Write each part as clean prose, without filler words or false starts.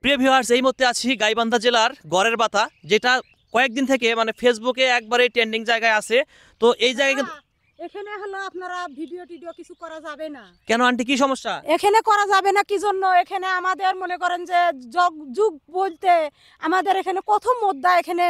প্রিয় ভিউয়ার্স, এই মুহূর্তে আছি গাইবান্ধা জেলার গড়ের বাতা, যেটা কয়েকদিন থেকে মানে ফেসবুকে একবারে ট্রেন্ডিং জায়গায় আছে। তো এই জায়গায় এখানে হলো আপনারা ভিডিও টিডিও কিছু করা যাবে না। কেন আন্টি, কি সমস্যা? এখানে করা যাবে না কি জন্য? এখানে আমাদের মনে করেন যে যুগ বলতে আমাদের এখানে কত মুদ্রা এখানে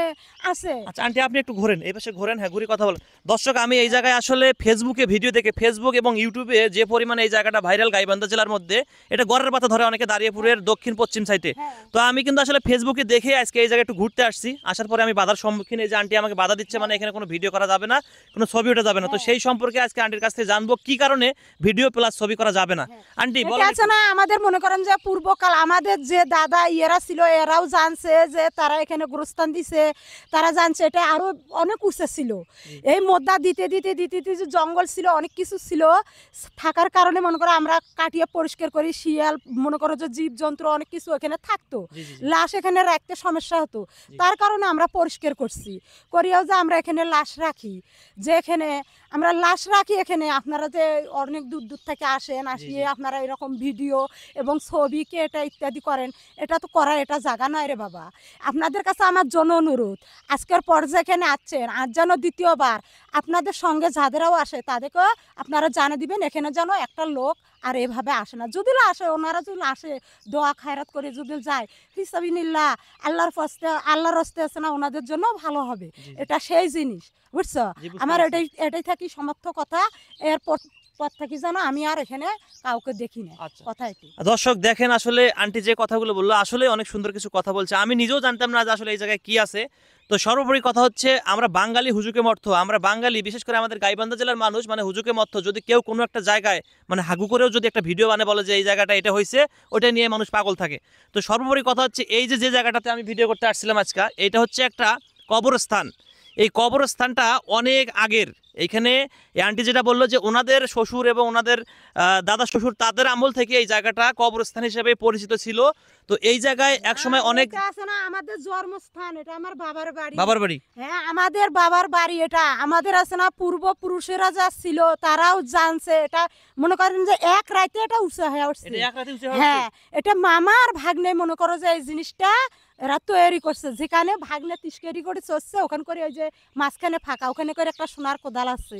আছে। আচ্ছা আন্টি, আপনি একটু ঘোরেন, এই পাশে ঘোরেন, হ্যাঁ ঘুরে কথা বলেন। দর্শক, আমি এই জায়গায় আসলে ফেসবুকে ভিডিও দেখে, ফেসবুক এবং ইউটিউবে যে পরিমাণে এই জায়গাটা ভাইরাল গাইবান্ধা জেলার মধ্যে, এটা গড়ের বাতা ধরে অনেকে দাঁড়িয়েপুরের দক্ষিণ পশ্চিম সাইডে। তো আমি কিন্তু আসলে ফেসবুকে দেখে আজকে এই জায়গায় একটু ঘুরতে আসছি। আসার পরে আমি বাধার সম্মুখীন, এই যে আন্টি আমাকে বাধা দিচ্ছে, মানে এখানে কোনো ভিডিও করা যাবে না, কোনো ছবি ওঠা যাবে না। তো সেই সম্পর্কে আজকে আন্টির কাছ থেকে জানবো কি কারণে ভিডিও প্লাস ছবি করা যাবে না। আন্টি বলেন। আছে না, আমাদের মনে করেন যে পূর্বকাল আমাদের যে দাদা ইয়েরা ছিল, এরাও জানছে যে তারা এখানে গোরস্থান দিছে, তারা জানছে এটা আরো অনেক উঁচু ছিল। এই মুদ্রা দিতে দিতে দিতে দিতে জঙ্গল ছিল, অনেক কিছু ছিল, থাকার কারণে মনে করো আমরা কাটিয়ে পরিষ্কার করি। শিয়াল মনে করো যে জীবজন্তু অনেক কিছু এখানে থাকতো, লাশ এখানে রাখতে সমস্যা হতো, তার কারণে আমরা পরিষ্কার করছি। করিয়াও যে আমরা এখানে লাশ রাখি, যে এখানে আমরা লাশ রাখি এখানে। আপনারা যে অনেক দূর দূর থেকে আসেন, আসিয়ে আপনারা এরকম ভিডিও এবং ছবিকে এটা ইত্যাদি করেন, এটা তো করার এটা জায়গা নয় রে বাবা। আপনাদের কাছে আমার জন্য অনুরোধ, আজকের পর যে এখানে আসছেন, আজ যেন দ্বিতীয়বার আপনাদের সঙ্গে যাদেরাও আসে তাদেরকেও আপনারা জানিয়ে দিবেন এখানে যেন একটা লোক আর এভাবে আসে না। যদি আসে, ওনারা যদি আসে দোয়া খায়রাত করে যদি যায় ফিসাবিনিল্লাহ, আল্লাহর রাস্তে আছে না, ওনাদের জন্য ভালো হবে। এটা সেই জিনিস, বুঝছো? আমার এটাই থাকি সমর্থ কথা। এরপর থাকি জানো আমি আর এখানে কাউকে দেখি না। কথা এটি। দর্শক দেখেন, আসলে আন্টি যে কথাগুলো বললো আসলে অনেক সুন্দর কিছু কথা বলছে। আমি নিজেও জানতাম না যে আসলে এই জায়গায় কি আছে। তো সর্বোপরি কথা হচ্ছে, আমরা বাঙালি হুজুকে মর্থ, আমরা বাঙালি, বিশেষ করে আমাদের গাইবান্ধা জেলার মানুষ মানে হুজুকে মর্থ। যদি কেউ কোনো একটা জায়গায় মানে হাগু করেও যদি একটা ভিডিও বানায় বলে যে এই জায়গাটা এটা হয়েছে, ওটা নিয়ে মানুষ পাগল থাকে। তো সর্বোপরি কথা হচ্ছে, এই যে জায়গাটাতে আমি ভিডিও করতে আসছিলাম আজকে, এটা হচ্ছে একটা কবরস্থান। এই কবরস্থানটা অনেক আগের। এইখানে আন্টি যেটা বললো যে ওনাদের শ্বশুর এবং ওনাদের দাদা শ্বশুর তাদের আমল থেকে এই জায়গাটা কবরস্থান হিসেবে পরিচিত ছিল। তো এই জায়গায় একসময় অনেক আছে না, আমাদের জন্মস্থান, এটা আমার বাবার বাড়ি। বাবার বাড়ি? হ্যাঁ, আমাদের বাবার বাড়ি এটা। আমাদের আছে না পূর্বপুরুষেরা যা ছিল তারাও জানছে। এটা মনে করেন যে এক রাতে এটা উঁচু হয়ে উঠছে। হ্যাঁ, এটা মামার ভাগ্নে মনে করো যে এই জিনিসটা এরা তৈরি করছে। যেখানে ভাগ্নে তিস্কেরি করে চলছে, ওখানে করে ওই যে মাঝখানে ফাঁকা, ওখানে করে একটা সোনার কোদাল আছে।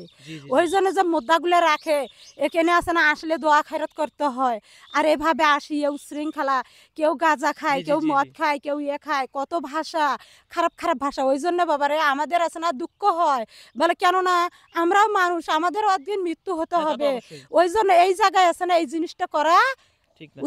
ওই জন্য যে মুদ্রাগুলো রাখে এখানে আছে না, আসলে দোয়া খায়রাত করতে হয়। আর এভাবে আসি উশৃঙ্খলা, কেউ গাঁজা খায়, কেউ মদ খায়, কেউ ইয়ে খায়, কত ভাষা, খারাপ খারাপ ভাষা। ওই জন্য বাবারে আমাদের আছে না দুঃখ হয়, বলে কেননা আমরাও মানুষ, আমাদের একদিন মৃত্যু হতে হবে। ওই জন্য এই জায়গায় আছে না এই জিনিসটা করা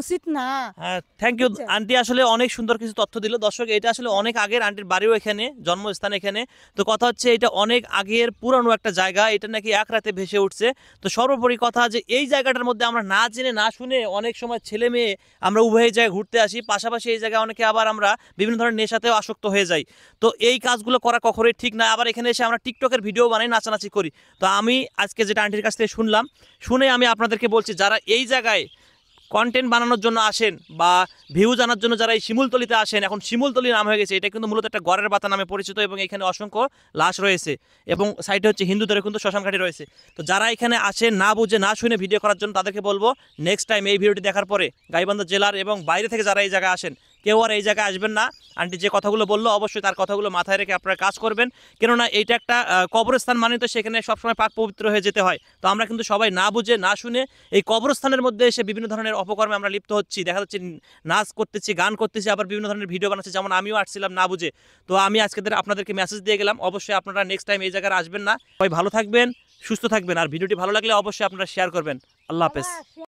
উচিত না। হ্যাঁ, থ্যাংক ইউ আন্টি, আসলে অনেক সুন্দর কিছু তথ্য দিল। দর্শক, এটা আসলে অনেক আগের, আন্টির বাড়িও এখানে, জন্মস্থান এখানে। তো কথা হচ্ছে এটা অনেক আগের পুরানো একটা জায়গা, এটা নাকি এক রাতে ভেসে উঠছে। তো সর্বোপরি কথা যে এই জায়গাটার মধ্যে আমরা না জেনে না শুনে অনেক সময় ছেলে মেয়ে আমরা উভয় জায়গায় ঘুরতে আসি, পাশাপাশি এই জায়গায় অনেকে আবার আমরা বিভিন্ন ধরনের নেশাতেও আসক্ত হয়ে যাই। তো এই কাজগুলো করা কখনোই ঠিক না। আবার এখানে এসে আমরা টিকটকের ভিডিও বানাই, নাচানাচি করি। তো আমি আজকে যেটা আন্টির কাছ থেকে শুনলাম, শুনে আমি আপনাদেরকে বলছি, যারা এই জায়গায় কন্টেন্ট বানানোর জন্য আসেন বা ভিউ জানার জন্য যারা এই শিমুলতলিতে আসেন, এখন শিমুলতলি নাম হয়ে গেছে, এটা কিন্তু মূলত একটা গড়ের বাতা নামে পরিচিত এবং এখানে অসংখ্য লাশ রয়েছে এবং সাইডে হচ্ছে হিন্দুদের কিন্তু শ্মশানঘাটি রয়েছে। তো যারা এখানে আসেন না বুঝে না শুনে ভিডিও করার জন্য, তাদেরকে বলবো নেক্সট টাইম এই ভিডিওটি দেখার পরে গাইবান্ধা জেলার এবং বাইরে থেকে যারা এই জায়গায় আসেন, কেউ আর এই জায়গায় আসবেন না। আন্টি যে কথাগুলো বললো অবশ্যই তার কথাগুলো মাথায় রেখে আপনারা কাজ করবেন, কেননা এইটা একটা কবরস্থান, মানে তো সেখানে সবসময় পাক পবিত্র হয়ে যেতে হয়। তো আমরা কিন্তু সবাই না বুঝে না শুনে এই কবরস্থানের মধ্যে এসে বিভিন্ন ধরনের অপকর্মে আমরা লিপ্ত হচ্ছি। দেখা যাচ্ছে নাচ করতেছি, গান করতেছি, আবার বিভিন্ন ধরনের ভিডিও বানাচ্ছি, যেমন আমিও আসছিলাম না বুঝে। তো আমি আজকে আপনাদেরকে মেসেজ দিয়ে গেলাম, অবশ্যই আপনারা নেক্সট টাইম এই জায়গায় আসবেন না। সবাই ভালো থাকবেন, সুস্থ থাকবেন, আর ভিডিওটি ভালো লাগলে অবশ্যই আপনারা শেয়ার করবেন। আল্লাহ হাফেজ।